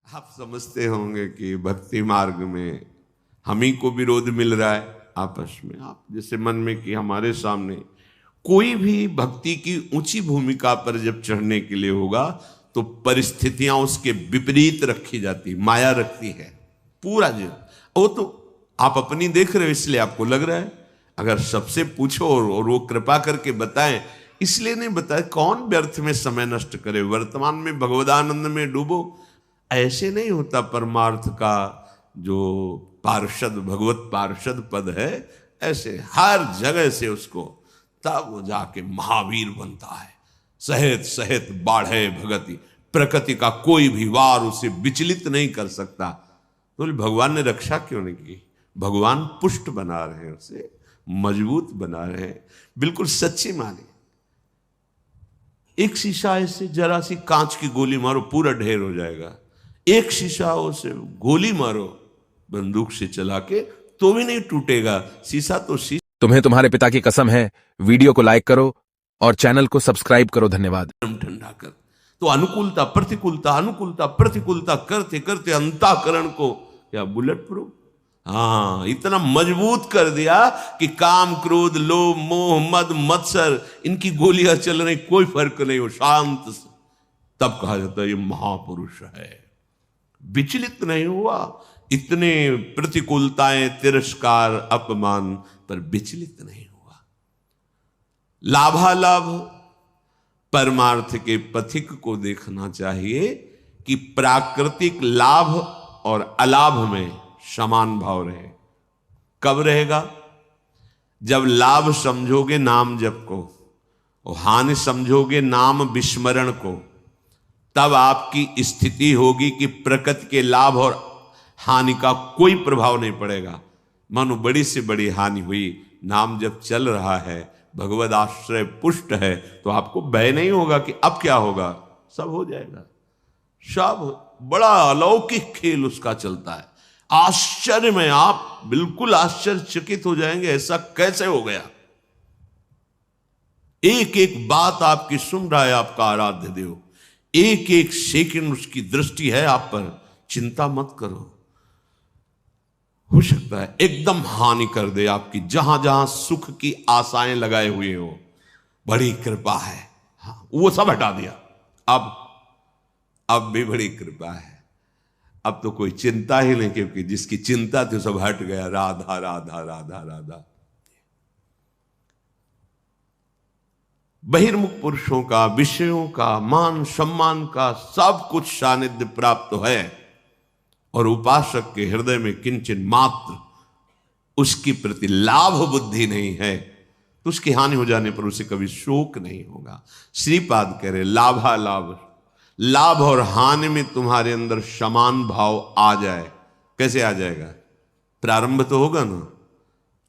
आप समझते होंगे कि भक्ति मार्ग में हम ही को विरोध मिल रहा है आपस में। आप जैसे मन में कि हमारे सामने कोई भी भक्ति की ऊंची भूमिका पर जब चढ़ने के लिए होगा तो परिस्थितियां उसके विपरीत रखी जाती, माया रखती है पूरा जीवन। वो तो आप अपनी देख रहे हो इसलिए आपको लग रहा है। अगर सबसे पूछो और वो कृपा करके बताएं, इसलिए नहीं बताए कौन व्यर्थ में समय नष्ट करे, वर्तमान में भगवदानंद में डूबो। ऐसे नहीं होता। परमार्थ का जो पार्षद भगवत पार्षद पद है, ऐसे हर जगह से उसको तब वो जाके महावीर बनता है। सहेत सहेत बाढ़े भगति, प्रकृति का कोई भी वार उसे विचलित नहीं कर सकता। तो भगवान ने रक्षा क्यों नहीं की? भगवान पुष्ट बना रहे हैं, उसे मजबूत बना रहे हैं। बिल्कुल सच्ची माने। एक शीशा ऐसे जरा सी कांच की गोली मारो पूरा ढेर हो जाएगा। एक शीशा उसे गोली मारो बंदूक से चला के तो भी नहीं टूटेगा। शीशा तो शीशा। तुम्हें तुम्हारे पिता की कसम है, वीडियो को लाइक करो और चैनल को सब्सक्राइब करो। धन्यवाद। ठंडा कर तो अनुकूलता प्रतिकूलता करते करते अंतःकरण को क्या बुलेट प्रूफ, हाँ, इतना मजबूत कर दिया कि काम क्रोध लोभ मोह मद मत्सर इनकी गोलियां चल रही, कोई फर्क नहीं, हो शांत। तब कहा जाता है ये महापुरुष है, विचलित नहीं हुआ। इतने प्रतिकूलताएं तिरस्कार अपमान पर विचलित नहीं हुआ। लाभालाभ परमार्थ के पथिक को देखना चाहिए कि प्राकृतिक लाभ और अलाभ में समान भाव रहे। कब रहेगा? जब लाभ समझोगे नाम जप को और हानि समझोगे नाम विस्मरण को, तब आपकी स्थिति होगी कि प्रकृति के लाभ और हानि का कोई प्रभाव नहीं पड़ेगा। मानो बड़ी से बड़ी हानि हुई, नाम जब चल रहा है, भगवद आश्रय पुष्ट है, तो आपको भय नहीं होगा कि अब क्या होगा, सब हो जाएगा। सब बड़ा अलौकिक खेल उसका चलता है। आश्चर्य में आप बिल्कुल आश्चर्यचकित हो जाएंगे, ऐसा कैसे हो गया। एक एक बात आपकी सुन रहा है आपका आराध्य देव, एक एक सेकंड उसकी दृष्टि है आप पर। चिंता मत करो, हो सकता है एकदम हानि कर दे आपकी, जहां जहां सुख की आशाएं लगाए हुए हो। बड़ी कृपा है, हाँ, वो सब हटा दिया। अब भी बड़ी कृपा है। अब तो कोई चिंता ही नहीं, क्योंकि जिसकी चिंता थी सब हट गया। राधा राधा राधा राधा। बहिर्मुख पुरुषों का, विषयों का, मान सम्मान का सब कुछ सानिध्य प्राप्त है, और उपासक के हृदय में किंचन मात्र उसकी प्रति लाभ बुद्धि नहीं है, तो उसकी हानि हो जाने पर उसे कभी शोक नहीं होगा। श्रीपाद कह रहे लाभालाभ, लाभ और हानि में तुम्हारे अंदर समान भाव आ जाए। कैसे आ जाएगा? प्रारंभ तो होगा ना,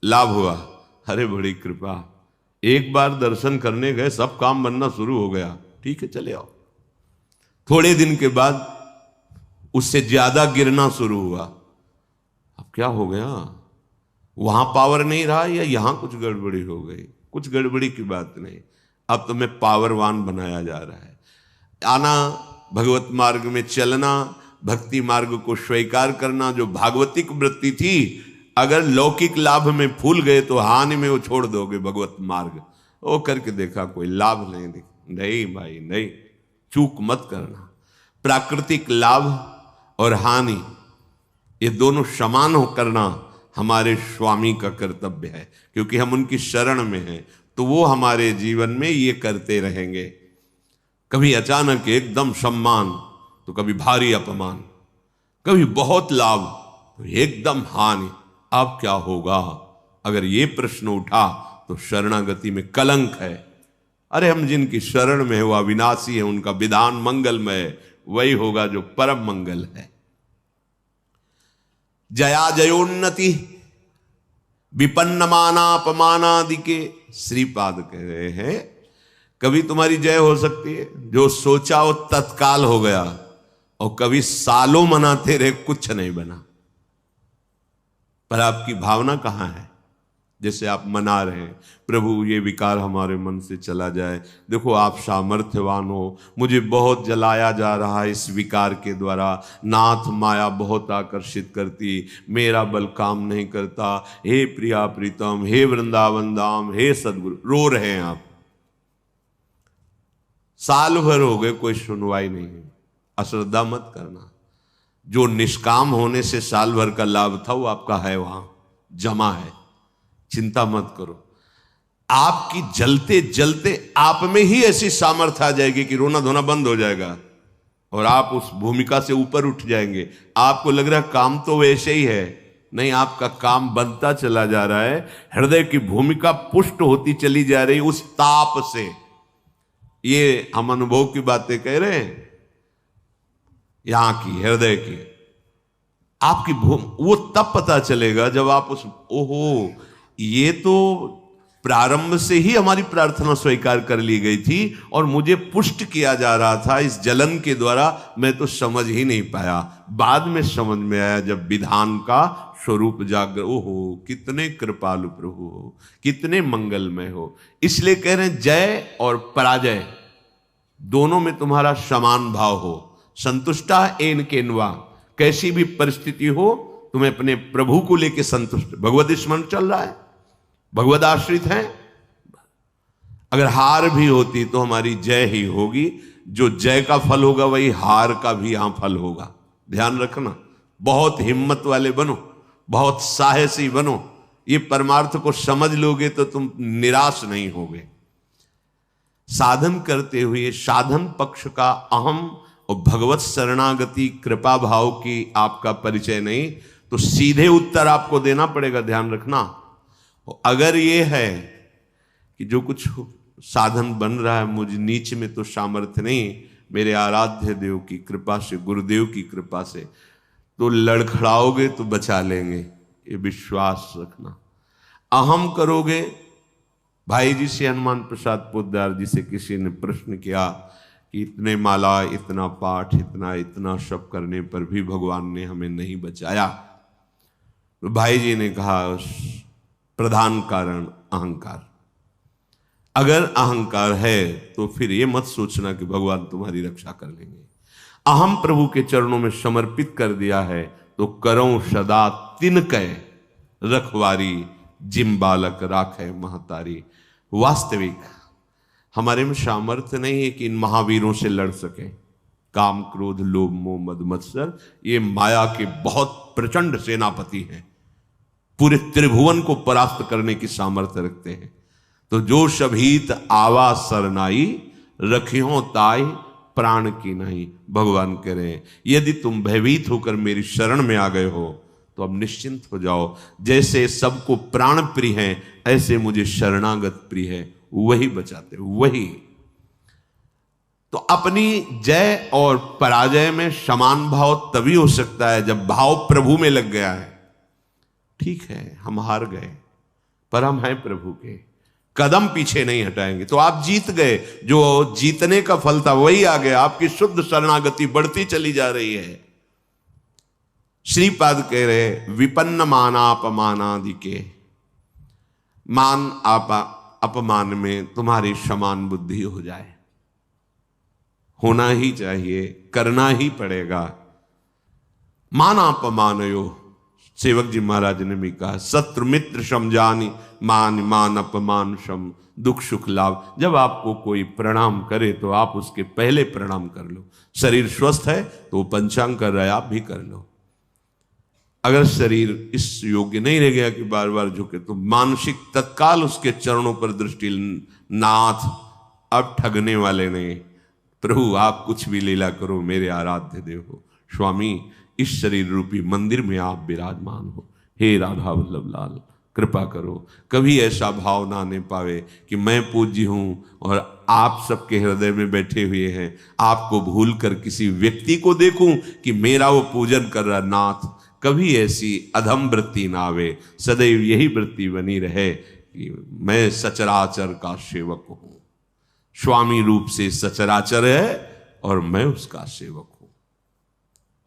लाभ हुआ, अरे बड़ी कृपा, एक बार दर्शन करने गए, सब काम बनना शुरू हो गया, ठीक है चले आओ। थोड़े दिन के बाद उससे ज्यादा गिरना शुरू हुआ। अब क्या हो गया? वहां पावर नहीं रहा या यहां कुछ गड़बड़ी हो गई? कुछ गड़बड़ी की बात नहीं, अब तुम्हें पावरवान बनाया जा रहा है। आना, भगवत मार्ग में चलना, भक्ति मार्ग को स्वीकार करना, जो भागवतिक वृत्ति थी, अगर लौकिक लाभ में फूल गए तो हानि में वो छोड़ दोगे भगवत मार्ग। वो करके देखा, कोई लाभ नहीं भाई नहीं, चूक मत करना। प्राकृतिक लाभ और हानि ये दोनों समान हो करना हमारे स्वामी का कर्तव्य है, क्योंकि हम उनकी शरण में हैं, तो वो हमारे जीवन में ये करते रहेंगे। कभी अचानक एकदम सम्मान तो कभी भारी अपमान, कभी बहुत लाभ तो एकदम हानि। अब क्या होगा? अगर ये प्रश्न उठा तो शरणागति में कलंक है। अरे हम जिनकी शरण में है वो अविनाशी है, उनका विधान मंगलमय, वही होगा जो परम मंगल है। जया जयोन्नति विपन्न मानापमानादि के श्रीपाद कह रहे हैं, कभी तुम्हारी जय हो सकती है, जो सोचा वो तत्काल हो गया, और कभी सालों मनाते रहे कुछ नहीं बना। पर आपकी भावना कहां है? जैसे आप मना रहे हैं, प्रभु ये विकार हमारे मन से चला जाए। देखो आप सामर्थ्यवान हो, मुझे बहुत जलाया जा रहा है इस विकार के द्वारा, नाथ माया बहुत आकर्षित करती, मेरा बल काम नहीं करता, हे प्रिया प्रीतम, हे वृंदावन धाम, हे सदगुरु। रो रहे हैं आप, साल भर हो गए कोई सुनवाई नहीं है। अश्रद्धा मत करना, जो निष्काम होने से साल भर का लाभ था वो आपका है, वहां जमा है, चिंता मत करो। आपकी जलते जलते आप में ही ऐसी सामर्थ्य आ जाएगी कि रोना धोना बंद हो जाएगा और आप उस भूमिका से ऊपर उठ जाएंगे। आपको लग रहा है काम तो वैसे ही है, नहीं, आपका काम बनता चला जा रहा है। हृदय की भूमिका पुष्ट होती चली जा रही उस ताप से। ये हम अनुभव की बातें कह रहे हैं, यहां की हृदय की आपकी वो तब पता चलेगा जब आप उस, ओहो ये तो प्रारंभ से ही हमारी प्रार्थना स्वीकार कर ली गई थी और मुझे पुष्ट किया जा रहा था इस जलन के द्वारा, मैं तो समझ ही नहीं पाया। बाद में समझ में आया जब विधान का स्वरूप जागर, ओहो कितने कृपालु प्रभु हो, कितने मंगलमय हो। इसलिए कह रहे हैं जय और पराजय दोनों में तुम्हारा समान भाव हो। संतुष्टा एन केनवा, कैसी भी परिस्थिति हो तुम्हें अपने प्रभु को लेकर संतुष्ट। भगवत स्मरण चल रहा है, भगवद आश्रित है। अगर हार भी होती तो हमारी जय ही होगी। जो जय का फल होगा वही हार का भी यहां फल होगा। ध्यान रखना, बहुत हिम्मत वाले बनो, बहुत साहसी बनो। ये परमार्थ को समझ लोगे तो तुम निराश नहीं होगे। साधन करते हुए साधन पक्ष का अहम और भगवत शरणागति कृपा भाव की आपका परिचय नहीं, तो सीधे उत्तर आपको देना पड़ेगा। ध्यान रखना, अगर ये है कि जो कुछ साधन बन रहा है मुझ नीच में तो सामर्थ्य नहीं, मेरे आराध्य देव की कृपा से, गुरुदेव की कृपा से, तो लड़खड़ाओगे तो बचा लेंगे, ये विश्वास रखना। अहम करोगे, भाई जी से, हनुमान प्रसाद पोद्दार जी से किसी ने प्रश्न किया कि इतने माला, इतना पाठ, इतना सब करने पर भी भगवान ने हमें नहीं बचाया। तो भाई जी ने कहा प्रधान कारण अहंकार। अगर अहंकार है तो फिर ये मत सोचना कि भगवान तुम्हारी रक्षा कर लेंगे। अहम प्रभु के चरणों में समर्पित कर दिया है तो करो सदा तिनकै रखवारी, जिम बालक राखे महतारी। वास्तविक हमारे में सामर्थ्य नहीं है कि इन महावीरों से लड़ सके। काम, क्रोध, लोभ, मोह, मद, मत्सर, ये माया के बहुत प्रचंड सेनापति हैं, पूरे त्रिभुवन को परास्त करने की सामर्थ्य रखते हैं। तो जो शभीत आवा सरनाई, रखियो ताई प्राण की नहीं। भगवान कह रहे हैं यदि तुम भयभीत होकर मेरी शरण में आ गए हो तो अब निश्चिंत हो जाओ। जैसे सबको प्राण प्रिय है ऐसे मुझे शरणागत प्रिय है, वही बचाते, वही। तो अपनी जय और पराजय में समान भाव तभी हो सकता है जब भाव प्रभु में लग गया है। ठीक है हम हार गए पर हम हैं प्रभु के, कदम पीछे नहीं हटाएंगे। तो आप जीत गए, जो जीतने का फल था वही आ गया। आपकी शुद्ध शरणागति बढ़ती चली जा रही है। श्रीपाद कह रहे विपन्न मानापमानादि के, मान अपमान में तुम्हारी समान बुद्धि हो जाए। होना ही चाहिए, करना ही पड़ेगा। मानापमानयो, सेवक जी महाराज ने भी कहा, शत्रु मित्र समझानी, मान मान अपमान सम, दुख सुख लाभ। जब आपको कोई प्रणाम करे तो आप उसके पहले प्रणाम कर लो। शरीर स्वस्थ है तो वो पंचांग कर रहा है, आप भी कर लो। अगर शरीर इस योग्य नहीं रह गया कि बार बार झुके तो मानसिक तत्काल उसके चरणों पर दृष्टि, नाथ अब ठगने वाले नहीं, प्रभु आप कुछ भी लीला करो, मेरे आराध्य देव हो। स्वामी इस शरीर रूपी मंदिर में आप विराजमान हो, हे राधा वल्लभ लाल कृपा करो। कभी ऐसा भाव ना आने पावे कि मैं पूज्य हूं और आप सबके हृदय में बैठे हुए हैं, आपको भूल कर किसी व्यक्ति को देखूं कि मेरा वो पूजन कर रहा। नाथ कभी ऐसी अधम वृत्ति ना आवे, सदैव यही वृत्ति बनी रहे कि मैं सचराचर का सेवक हूं। स्वामी रूप से सचराचर है और मैं उसका सेवक हूं।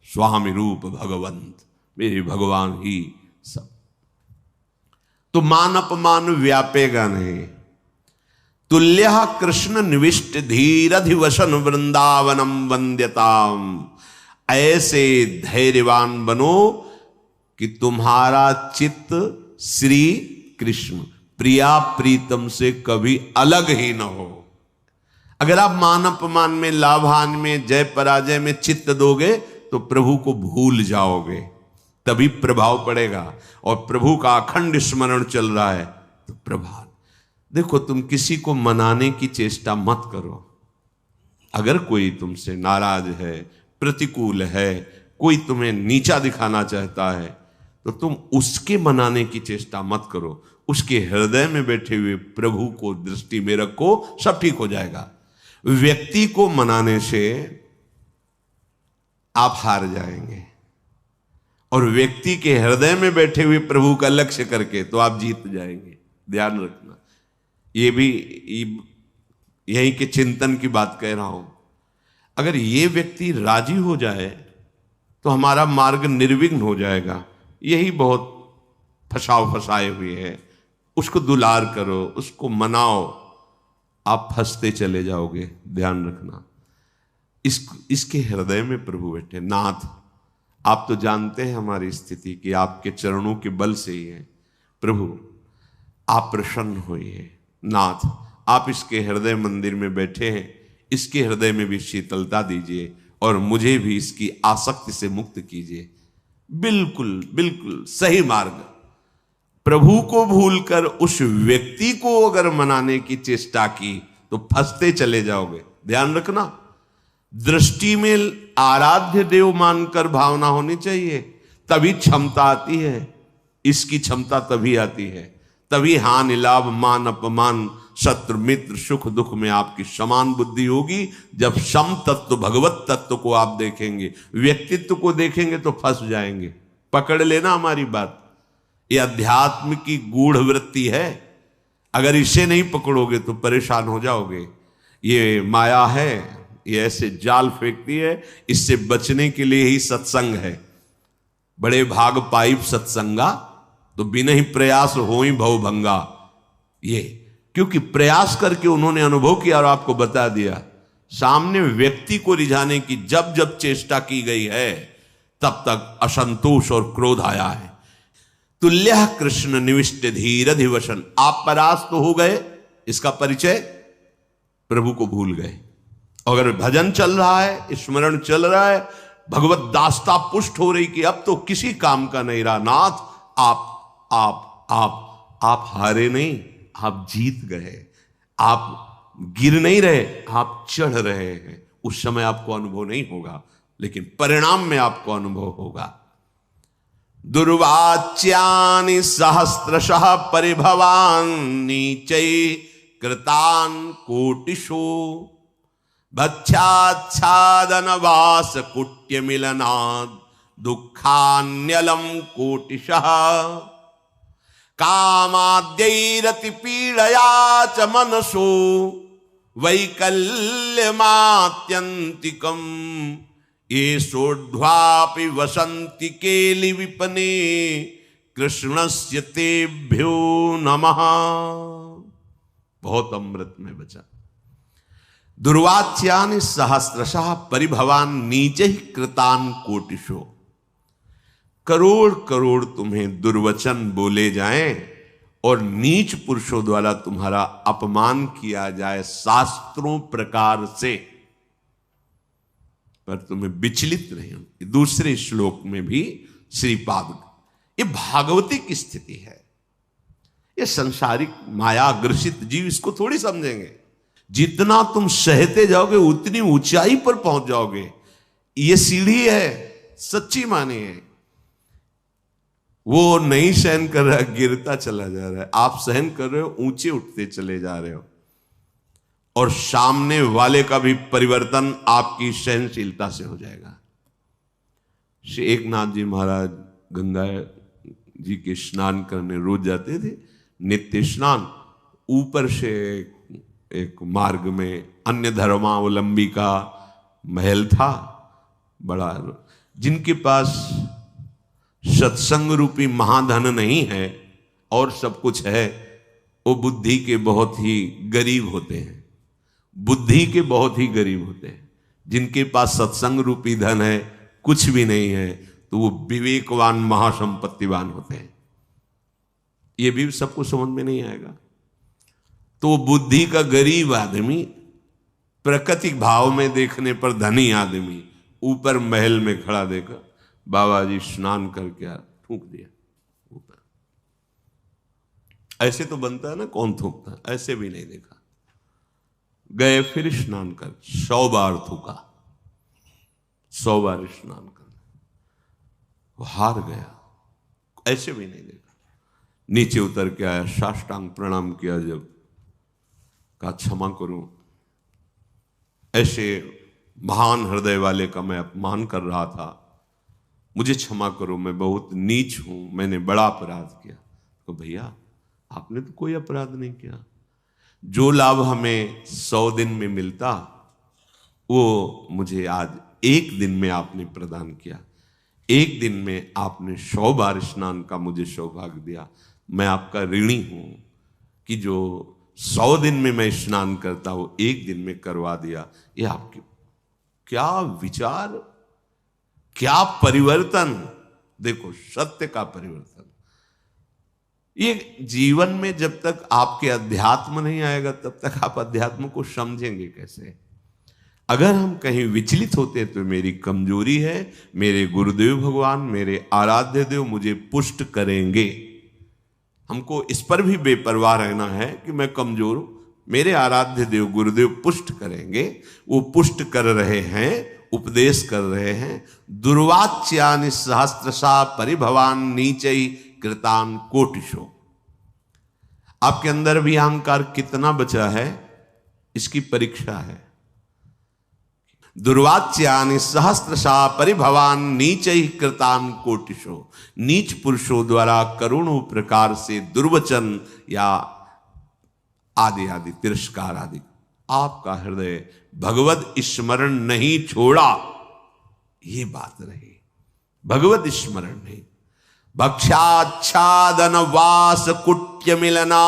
स्वामी रूप भगवंत, मेरे भगवान ही सब। तो मान अपमान व्यापेगा नहीं। तुल्यः कृष्ण निविष्ट धीरधिवसन वृंदावनम वंद्यताम। ऐसे धैर्यवान बनो कि तुम्हारा चित्त श्री कृष्ण प्रिया प्रीतम से कभी अलग ही न हो। अगर आप मान अपमान में, लाभान में, जय पराजय में चित्त दोगे तो प्रभु को भूल जाओगे, तभी प्रभाव पड़ेगा। और प्रभु का अखंड स्मरण चल रहा है तो प्रभाव। देखो, तुम किसी को मनाने की चेष्टा मत करो। अगर कोई तुमसे नाराज है, प्रतिकूल है, कोई तुम्हें नीचा दिखाना चाहता है, तो तुम उसके मनाने की चेष्टा मत करो। उसके हृदय में बैठे हुए प्रभु को दृष्टि में रखो, सब ठीक हो जाएगा। व्यक्ति को मनाने से आप हार जाएंगे, और व्यक्ति के हृदय में बैठे हुए प्रभु का लक्ष्य करके तो आप जीत जाएंगे। ध्यान रखना, ये भी यही के चिंतन की बात कह रहा हूं। अगर ये व्यक्ति राजी हो जाए तो हमारा मार्ग निर्विघ्न हो जाएगा। यही बहुत फंसाए हुए है। उसको दुलार करो, उसको मनाओ, आप फंसते चले जाओगे। ध्यान रखना, इसके हृदय में प्रभु बैठे। नाथ, आप तो जानते हैं हमारी स्थिति कि आपके चरणों के बल से ही है। प्रभु, आप प्रसन्न होइए। नाथ, आप इसके हृदय मंदिर में बैठे हैं, इसके हृदय में भी शीतलता दीजिए और मुझे भी इसकी आसक्ति से मुक्त कीजिए। बिल्कुल बिल्कुल सही मार्ग। प्रभु को भूलकर उस व्यक्ति को अगर मनाने की चेष्टा की तो फंसते चले जाओगे। ध्यान रखना, दृष्टि में आराध्य देव मानकर भावना होनी चाहिए, तभी क्षमता आती है। इसकी क्षमता तभी आती है, तभी हानि लाभ मान अपमान शत्रु मित्र सुख दुख में आपकी समान बुद्धि होगी। जब सम तत्व भगवत तत्व को आप देखेंगे, व्यक्तित्व को देखेंगे तो फंस जाएंगे। पकड़ लेना हमारी बात, ये अध्यात्म की गूढ़ वृत्ति है। अगर इसे नहीं पकड़ोगे तो परेशान हो जाओगे। ये माया है, ये ऐसे जाल फेंकती है। इससे बचने के लिए ही सत्संग है। बड़े भाग पाइप सत्संगा, तो बिना ही प्रयास हो ही भवभंगा। ये क्योंकि प्रयास करके उन्होंने अनुभव किया और आपको बता दिया। सामने व्यक्ति को रिझाने की जब जब चेष्टा की गई है, तब तक असंतोष और क्रोध आया है। तुल्यः कृष्ण निविष्ट धीरधिवसन। आप परास्त तो हो गए, इसका परिचय प्रभु को भूल गए। अगर भजन चल रहा है, स्मरण चल रहा है, भगवत दास्ता पुष्ट हो रही कि अब तो किसी काम का नहीं रहा। नाथ, आप हारे नहीं, आप जीत गए। आप गिर नहीं रहे, आप चढ़ रहे हैं। उस समय आपको अनुभव नहीं होगा, लेकिन परिणाम में आपको अनुभव होगा। दुर्वाच्यानि सहस्रशः परिभवान नीचै कृतान कोटिशो भक्षाच्छादन वास कुट्य मिलनाद दुखान्यलम कोटिशः कामाद्यैरति पीड़या च मनसो वैकल्यमात्यन्तिकम् ये सोढ़्वापि वसंति केलि विपने कृष्णस्य तेभ्यो नमः। बहुत अमृत में बचा। दुर्वाच्यानि सहस्रशः परिभवान नीचे ही कृतान कोटिशो। करोड़ करोड़ तुम्हें दुर्वचन बोले जाएं और नीच पुरुषों द्वारा तुम्हारा अपमान किया जाए शास्त्रों प्रकार से, पर तुम्हें विचलित नहीं हो। दूसरे श्लोक में भी श्रीपाद, ये भागवती की स्थिति है। ये संसारिक माया ग्रसित जीव इसको थोड़ी समझेंगे। जितना तुम सहते जाओगे उतनी ऊंचाई पर पहुंच जाओगे। ये सीढ़ी है, सच्ची माने है। वो नहीं सहन कर रहा, गिरता चला जा रहा है। आप सहन कर रहे हो, ऊंचे उठते चले जा रहे हो। और सामने वाले का भी परिवर्तन आपकी सहनशीलता से हो जाएगा। श्री एकनाथ जी महाराज गंगा जी के स्नान करने रोज जाते थे, नित्य स्नान। ऊपर से एक मार्ग में अन्य धर्मावलंबी का महल था बड़ा। जिनके पास सत्संग रूपी महाधन नहीं है और सब कुछ है, वो बुद्धि के बहुत ही गरीब होते हैं। बुद्धि के बहुत ही गरीब होते हैं। जिनके पास सत्संग रूपी धन है, कुछ भी नहीं है, तो वो विवेकवान महासंपत्तिवान होते हैं। ये भी सबको समझ में नहीं आएगा। तो बुद्धि का गरीब आदमी, प्राकृतिक भाव में देखने पर धनी आदमी, ऊपर महल में खड़ा देखा, बाबा जी स्नान करके थूक दिया ऊपर। ऐसे तो बनता है ना, कौन थूकता है? ऐसे भी नहीं देखा। गए फिर स्नान कर, 100 बार थूका, 100 बार स्नान कर, वो हार गया। ऐसे भी नहीं देखा। नीचे उतर के आया, साष्टांग प्रणाम किया, जब कहा क्षमा करूं, ऐसे महान हृदय वाले का मैं अपमान कर रहा था, मुझे क्षमा करो, मैं बहुत नीच हूं, मैंने बड़ा अपराध किया। तो भैया आपने तो कोई अपराध नहीं किया। जो लाभ हमें 100 दिन में मिलता, वो मुझे आज 1 दिन में आपने प्रदान किया। 1 दिन में आपने 100 बार स्नान का मुझे सौभाग्य दिया। मैं आपका ऋणी हूं कि जो 100 दिन में मैं स्नान करता, वो 1 दिन में करवा दिया। ये आपके क्या विचार, क्या परिवर्तन! देखो, सत्य का परिवर्तन। ये जीवन में जब तक आपके अध्यात्म नहीं आएगा, तब तक आप अध्यात्म को समझेंगे कैसे? अगर हम कहीं विचलित होते हैं तो मेरी कमजोरी है, मेरे गुरुदेव भगवान, मेरे आराध्य देव मुझे पुष्ट करेंगे। हमको इस पर भी बेपरवाह रहना है कि मैं कमजोर हूं, मेरे आराध्य देव गुरुदेव पुष्ट करेंगे। वो पुष्ट कर रहे हैं, उपदेश कर रहे हैं। दुर्वाच्यानि सहस्त्रशा परिभवान नीचै कृतान कोटिशो। आपके अंदर भी अहंकार कितना बचा है, इसकी परीक्षा है। दुर्वाच्यानि सहस्त्रशा परिभवान नीचै कृतान कोटिशो। नीच पुरुषों द्वारा करोड़ों प्रकार से दुर्वचन या आदि आदि तिरस्कार आदि, आपका हृदय भगवत स्मरण नहीं छोड़ा, ये बात रही। भगवत स्मरण नहीं। भक्षाच्छादन वास कुट्य मिलना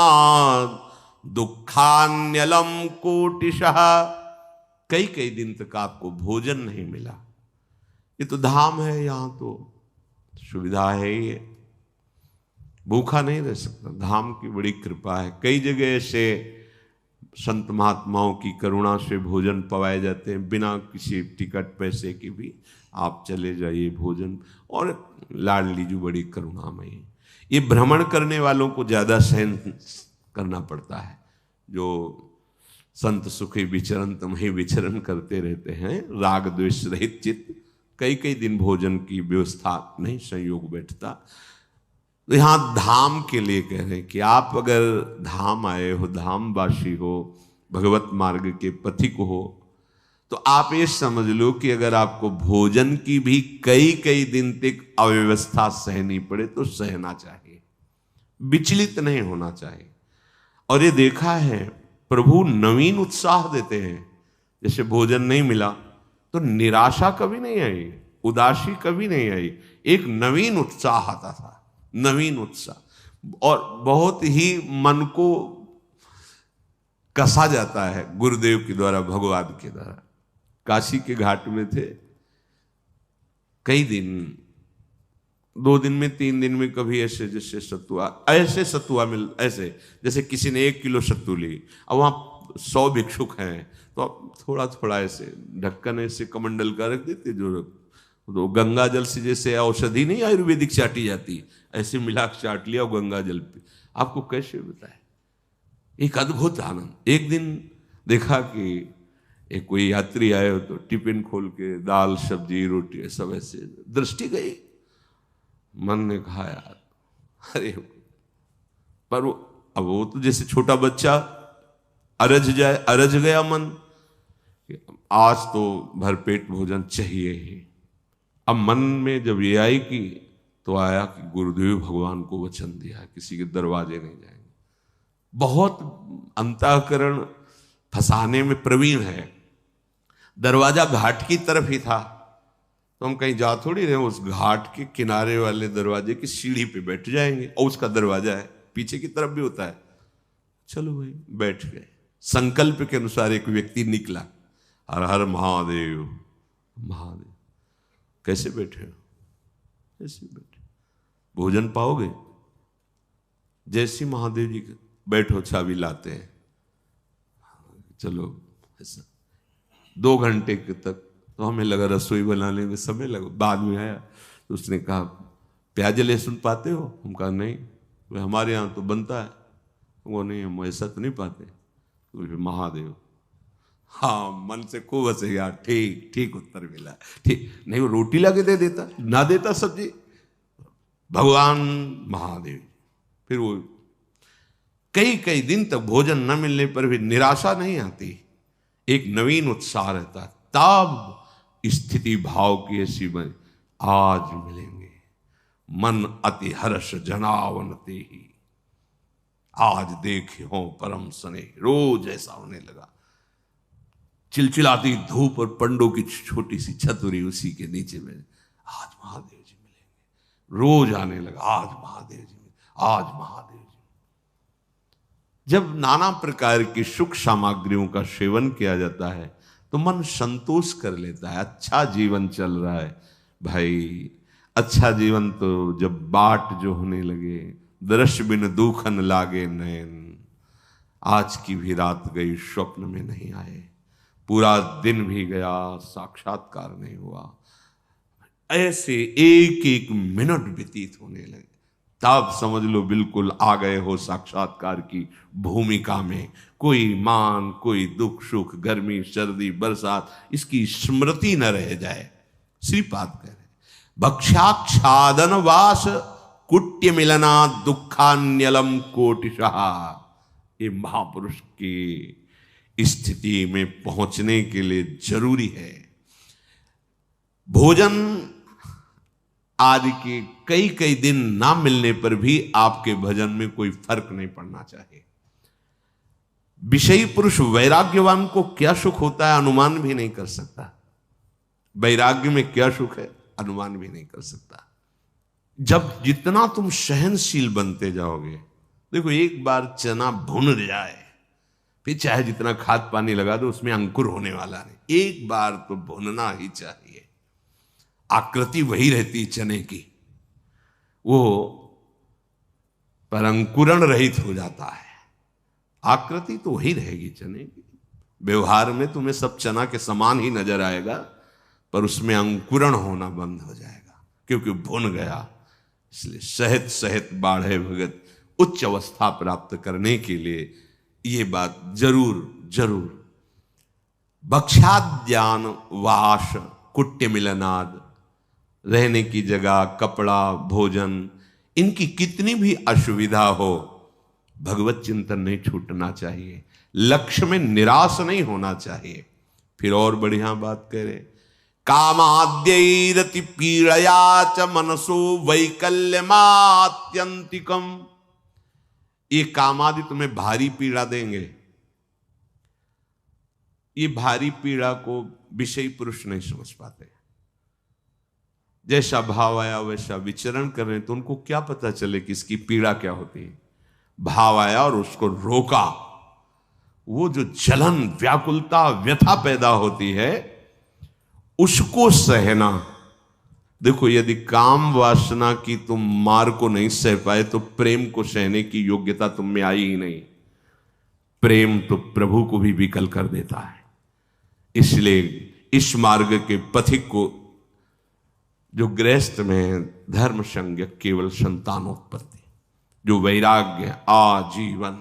दुखान्यलम कोटिशः। कई कई दिन तक आपको भोजन नहीं मिला। ये तो धाम है, यहां तो सुविधा है ही है, भूखा नहीं रह सकता। धाम की बड़ी कृपा है। कई जगह से संत महात्माओं की करुणा से भोजन पवाए जाते हैं, बिना किसी टिकट पैसे की भी आप चले जाइए भोजन। और लाडली जी बड़ी करुणामयी। ये भ्रमण करने वालों को ज्यादा सहन करना पड़ता है। जो संत सुखी विचरण तुम ही विचरण करते रहते हैं, राग द्वेष रहित चित्त, कई कई दिन भोजन की व्यवस्था नहीं संयोग बैठता। तो यहां धाम के लिए कह रहे हैं कि आप अगर धाम आए हो, धामवासी हो, भगवत मार्ग के पथिक हो, तो आप ये समझ लो कि अगर आपको भोजन की भी कई कई दिन तक अव्यवस्था सहनी पड़े तो सहना चाहिए, विचलित नहीं होना चाहिए। और ये देखा है, प्रभु नवीन उत्साह देते हैं। जैसे भोजन नहीं मिला तो निराशा कभी नहीं आई, उदासी कभी नहीं आई, एक नवीन उत्साह आता था, नवीन उत्साह। और बहुत ही मन को कसा जाता है गुरुदेव के द्वारा, भगवान के द्वारा। काशी के घाट में थे, कई दिन, 2 दिन में 3 दिन में कभी ऐसे जैसे सत्तुआ, ऐसे सत्तुआ मिल, ऐसे जैसे किसी ने 1 किलो सत्तू ली। अब वहां 100 भिक्षुक हैं, तो थोड़ा थोड़ा ऐसे ढक्कन ऐसे कमंडल का रख देते, जो तो गंगा जल से जैसे औषधि नहीं आयुर्वेदिक चाटी जाती, ऐसे मिला चाट लिया गंगा जल पे। आपको कैसे बताए, एक अद्भुत आनंद। एक दिन देखा कि एक कोई यात्री आए हो तो टिफिन खोल के दाल सब्जी रोटी सब ऐसे, दृष्टि गई, मन ने कहा यार, अरे पर अब वो तो जैसे छोटा बच्चा अरज जाए, अरज गया मन, आज तो भरपेट भोजन चाहिए ही। अब मन में जब ये आई कि, तो आया कि गुरुदेव भगवान को वचन दिया किसी के दरवाजे नहीं जाएंगे। बहुत अंतःकरण फंसाने में प्रवीण है। दरवाजा घाट की तरफ ही था, तो हम कहीं जा थोड़ी रहे, उस घाट के किनारे वाले दरवाजे की सीढ़ी पे बैठ जाएंगे और उसका दरवाजा है। पीछे की तरफ भी होता है। चलो भाई, बैठ गए। संकल्प के अनुसार एक व्यक्ति निकला, हर हर महादेव महादेव। कैसे बैठे हो? कैसे बैठे? भोजन पाओगे? जैसी महादेव जी बैठो, चाबी लाते हैं। चलो ऐसा 2 घंटे तक तो हमें लगा रसोई बनाने में समय लगा। बाद में आया तो उसने कहा प्याज लहसुन पाते हो? हम कहा नहीं। वे हमारे यहाँ तो बनता है। वो नहीं, हम ऐसा तो नहीं पाते। तो फिर महादेव, हाँ मन से खूब हंसे यार, ठीक ठीक उत्तर मिला, ठीक। नहीं वो रोटी ला के दे देता, ना देता सब्जी, भगवान महादेव। फिर वो कई कई दिन तक भोजन न मिलने पर भी निराशा नहीं आती, एक नवीन उत्साह रहता। तब स्थिति भाव की ऐसी बन, आज मिलेंगे, मन अति हर्ष जनावनते ही, आज देखे हो परम सने। रोज ऐसा होने लगा। चिलचिलाती धूप और पंडों की छोटी सी छतरी, उसी के नीचे में आज महादेव जी मिलेंगे। रोज आने लगा, आज महादेव जी मिलेंगे, आज महादेव जी। जब नाना प्रकार की सुख सामग्रियों का सेवन किया जाता है तो मन संतोष कर लेता है, अच्छा जीवन चल रहा है भाई। अच्छा जीवन तो जब बाट जो होने लगे, दृश्य बिन दुखन लागे नयन। आज की भी रात गई, स्वप्न में नहीं आए, पूरा दिन भी गया, साक्षात्कार नहीं हुआ। ऐसे एक एक मिनट व्यतीत होने लगे। तब समझ लो बिल्कुल आ गए हो साक्षात्कार की भूमिका में। कोई मान, कोई दुख सुख, गर्मी सर्दी बरसात, इसकी स्मृति न रह जाए। श्रीपाद कह रहे भक्षाक्षादन वास कुट्य मिलना दुखान्यलम कोटिशः। ये महापुरुष की स्थिति में पहुंचने के लिए जरूरी है। भोजन आदि के कई कई दिन ना मिलने पर भी आपके भजन में कोई फर्क नहीं पड़ना चाहिए। विषयी पुरुष वैराग्यवान को क्या सुख होता है अनुमान भी नहीं कर सकता। वैराग्य में क्या सुख है अनुमान भी नहीं कर सकता। जब जितना तुम सहनशील बनते जाओगे, देखो एक बार चना भुन जाए, फिर चाहे जितना खाद पानी लगा दो उसमें अंकुर होने वाला नहीं। एक बार तो भुनना ही चाहिए। आकृति वही रहती चने की, वो पर अंकुरण रहित हो जाता है। आकृति तो वही रहेगी चने की। व्यवहार में तुम्हें सब चना के समान ही नजर आएगा, पर उसमें अंकुरण होना बंद हो जाएगा क्योंकि भुन गया। इसलिए सहत सहत बाढ़े भगत, उच्च अवस्था प्राप्त करने के लिए ये बात जरूर जरूर। भक्षाद्यान वास कुट्य मिलनाद, रहने की जगह, कपड़ा, भोजन, इनकी कितनी भी असुविधा हो, भगवत चिंतन नहीं छूटना चाहिए। लक्ष्य में निराश नहीं होना चाहिए। फिर और बढ़िया बात कह रहे, कामाद्यैरति पीड़या च मनसो वैकल्यमात्यंतिकम। ये कामादि तुम्हें भारी पीड़ा देंगे। ये भारी पीड़ा को विषयी पुरुष नहीं समझ पाते। जैसा भाव आया वैसा विचरण कर रहे, तो उनको क्या पता चले कि इसकी पीड़ा क्या होती है। भाव आया और उसको रोका, वो जो जलन, व्याकुलता, व्यथा पैदा होती है उसको सहना। देखो यदि काम वासना की तुम मार को नहीं सह पाए तो प्रेम को सहने की योग्यता तुम में आई ही नहीं। प्रेम तो प्रभु को भी विकल कर देता है। इसलिए इस मार्ग के पथिक को, जो गृहस्थ में धर्म संज्ञ केवल संतानोत्पत्ति, जो वैराग्य आजीवन,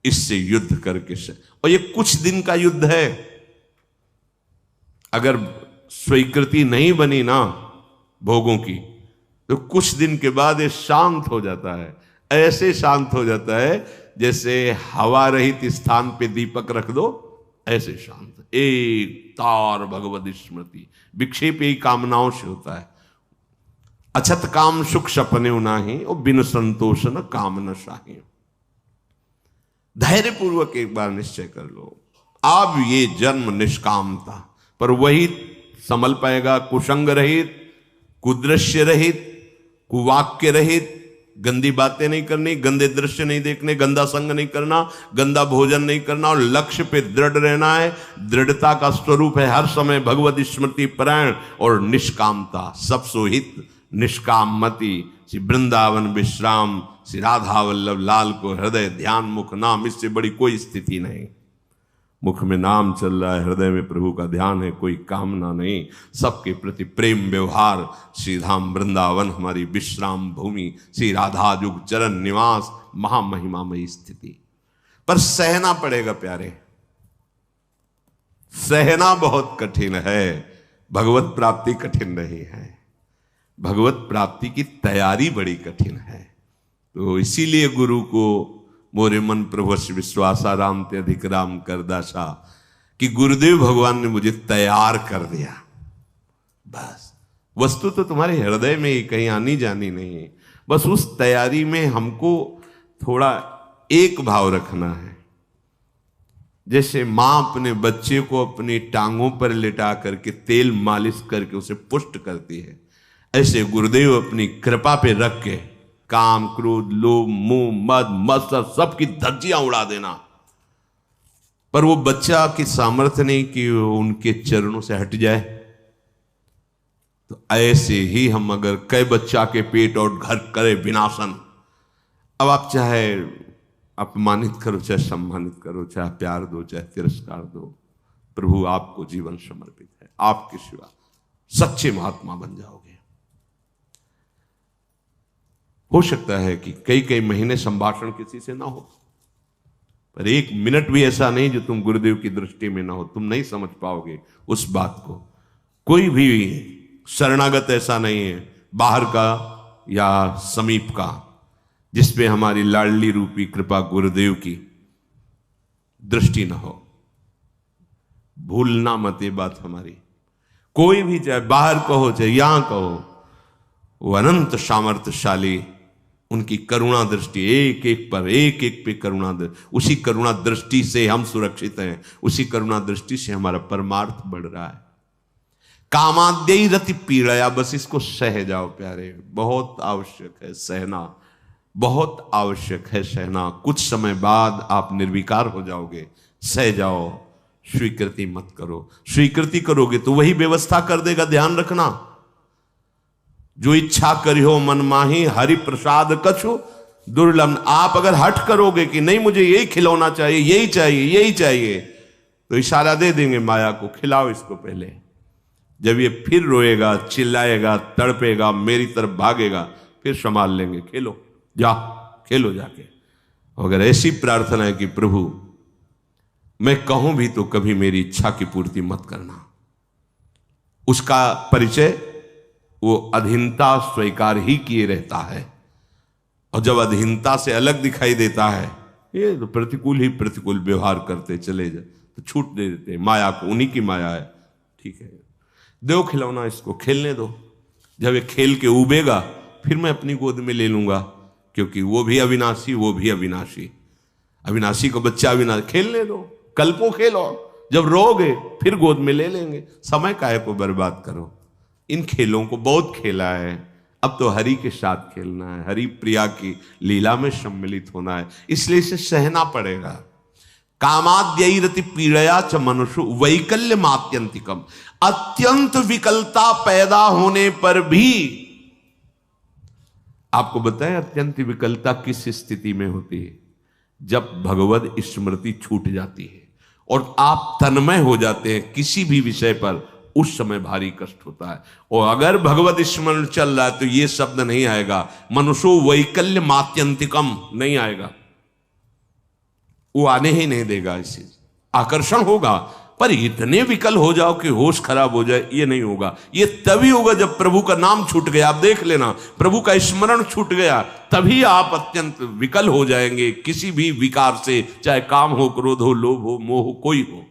इससे युद्ध करके से, और ये कुछ दिन का युद्ध है। अगर स्वीकृति नहीं बनी ना भोगों की, तो कुछ दिन के बाद ये शांत हो जाता है। ऐसे शांत हो जाता है जैसे हवा रहित स्थान पे दीपक रख दो, ऐसे शांत। एक तार भगवत स्मृति, विक्षेप ही कामनाओं से होता है। अछत काम सुख सपने नाही, और बिन संतोष न काम न शाही। धैर्य पूर्वक एक बार निश्चय कर लो, अब ये जन्म निष्काम था, पर वही संभल पाएगा कुसंग रहित, कुदृश्य रहित, कुवाक्य रहित, गंदी बातें नहीं करनी, गंदे दृश्य नहीं देखने, गंदा संग नहीं करना, गंदा भोजन नहीं करना और लक्ष्य पे दृढ़ रहना है। दृढ़ता का स्वरूप है हर समय भगवत स्मृति परायण और निष्कामता। सब सोहित निष्काम मति, श्री वृंदावन विश्राम, श्री राधा वल्लभ लाल को हृदय ध्यान मुख नाम, इससे बड़ी कोई स्थिति नहीं। मुख में नाम चल रहा है, हृदय में प्रभु का ध्यान है, कोई कामना नहीं, सबके प्रति प्रेम व्यवहार। श्री धाम वृंदावन हमारी विश्राम भूमि, श्री राधा जुग चरण निवास, महामहिमामयी स्थिति। पर सहना पड़ेगा प्यारे, सहना बहुत कठिन है। भगवत प्राप्ति कठिन नहीं है, भगवत प्राप्ति की तैयारी बड़ी कठिन है। तो इसीलिए गुरु को मोरे मन प्रभु विश्वासा राम ते अधिक राम कर दासा, कि गुरुदेव भगवान ने मुझे तैयार कर दिया। बस वस्तु तो तुम्हारे हृदय में ही, कहीं आनी जानी नहीं है। बस उस तैयारी में हमको थोड़ा एक भाव रखना है। जैसे मां अपने बच्चे को अपनी टांगों पर लिटा करके तेल मालिश करके उसे पुष्ट करती है, ऐसे गुरुदेव अपनी कृपा पे रख के काम क्रोध लोभ मोह मद मत्सर सबकी धज्जियां उड़ा देना। पर वो बच्चा की सामर्थ्य नहीं कि उनके चरणों से हट जाए। तो ऐसे ही हम अगर कई बच्चा के पेट और घर करे विनाशन, अब आप चाहे अपमानित करो, चाहे सम्मानित करो, चाहे प्यार दो, चाहे तिरस्कार दो, प्रभु आपको जीवन समर्पित है। आपके सिवा सच्चे महात्मा बन जाओगे। हो सकता है कि कई कई महीने संभाषण किसी से ना हो, पर एक मिनट भी ऐसा नहीं जो तुम गुरुदेव की दृष्टि में ना हो। तुम नहीं समझ पाओगे उस बात को। कोई भी शरणागत ऐसा नहीं है, बाहर का या समीप का, जिसपे हमारी लाडली रूपी कृपा गुरुदेव की दृष्टि ना हो। भूलना मत ये बात हमारी। कोई भी, चाहे बाहर कहो चाहे यहां कहो, वो अनंत सामर्थ्यशाली, उनकी करुणा दृष्टि एक एक पर, एक एक पे करुणा दृष्टि। उसी करुणा दृष्टि से हम सुरक्षित हैं, उसी करुणा दृष्टि से हमारा परमार्थ बढ़ रहा है। कामाद्यई रति पीड़या, बस इसको सह जाओ प्यारे। बहुत आवश्यक है सहना, बहुत आवश्यक है सहना। कुछ समय बाद आप निर्विकार हो जाओगे। सह जाओ, स्वीकृति मत करो। स्वीकृति करोगे तो वही व्यवस्था कर देगा। ध्यान रखना, जो इच्छा करियो मन माही, हरि प्रसाद कछु दुर्लभ। आप अगर हट करोगे कि नहीं मुझे यही खिलौना चाहिए, यही चाहिए, यही चाहिए, तो इशारा दे देंगे माया को, खिलाओ इसको पहले। जब ये फिर रोएगा, चिल्लाएगा, तड़पेगा, मेरी तरफ भागेगा, फिर संभाल लेंगे। खेलो, जा खेलो जाके। अगर ऐसी प्रार्थना है कि प्रभु मैं कहूं भी तो कभी मेरी इच्छा की पूर्ति मत करना, उसका परिचय वो अधीनता स्वीकार ही किए रहता है। और जब अधीनता से अलग दिखाई देता है, ये तो प्रतिकूल ही प्रतिकूल व्यवहार करते चले जाए तो छूट दे देते हैं माया को। उन्हीं की माया है, ठीक है, दो खिलौना, इसको खेलने दो। जब ये खेल के उबेगा फिर मैं अपनी गोद में ले लूंगा, क्योंकि वो भी अविनाशी, वो भी अविनाशी। अविनाशी को बच्चा अविनाशी, खेलने दो, कल को खेलो, जब रोगे फिर गोद में ले लेंगे। समय काहे को बर्बाद करो। इन खेलों को बहुत खेला है, अब तो हरि के साथ खेलना है, हरि प्रिया की लीला में सम्मिलित होना है। इसलिए इसे सहना पड़ेगा। कामाद्यई रति पीड़या च मनुष्य वैकल्य मात्यंतिकम। अत्यंत विकलता पैदा होने पर भी, आपको बताएं अत्यंत विकलता किस स्थिति में होती है? जब भगवत स्मृति छूट जाती है और आप तन्मय हो जाते हैं किसी भी विषय पर, उस समय भारी कष्ट होता है। और अगर भगवत स्मरण चल रहा है तो ये शब्द नहीं आएगा, मनुष्यो वैकल्य मात्यंतिकम नहीं आएगा, वो आने ही नहीं देगा। इसी आकर्षण होगा, पर इतने विकल हो जाओ कि होश खराब हो जाए, ये नहीं होगा। ये तभी होगा जब प्रभु का नाम छूट गया। आप देख लेना, प्रभु का स्मरण छूट गया तभी आप अत्यंत विकल हो जाएंगे किसी भी विकार से, चाहे काम हो, क्रोध हो, लोभ हो, मोह हो, कोई हो।